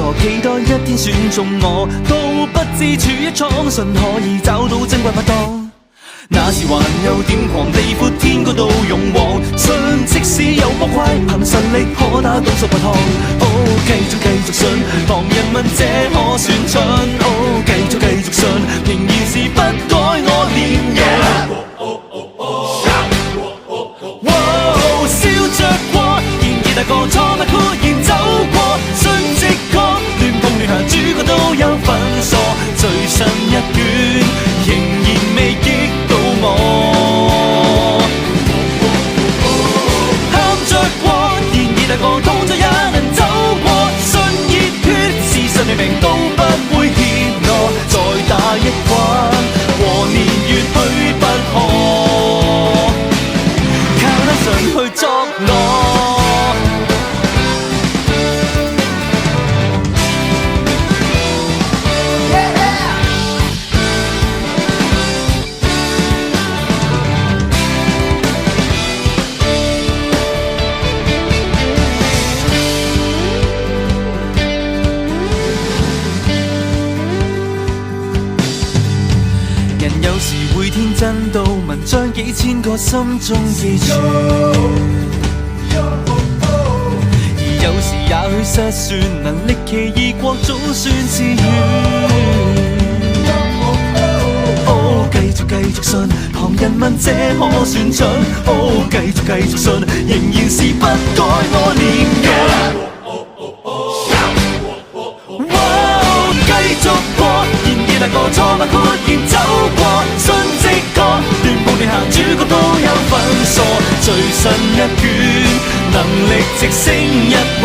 傻，期待一天選中我，都不知處一倉信可以找到珍貴拍檔。那時還有點狂，地闊天高都勇往，信即使有波塊，憑實力可打倒數百趟。繼續信，旁人問這可算蠢？繼續信，仍然是不改我臉容。笑着過，然而大個錯不豁然走過，信直覺，亂碰亂行，主角都有份傻，最新一卷仍然未擊到我。喊着過，然而大個痛咗也能走過，信熱血，事實明明都不會怯懦，再打一關，和年月去不可，靠得上去作樂。有時會天真到文章幾千個心中記住，而有時也許失算，能力奇異國早算自願。繼續信，旁人問這可算準？繼續信，仍然是不改我臉容。繼續過，然而大個錯不豁然走過，信直覺，亂步亂行，主角都有份傻，最新一卷能力直升一步。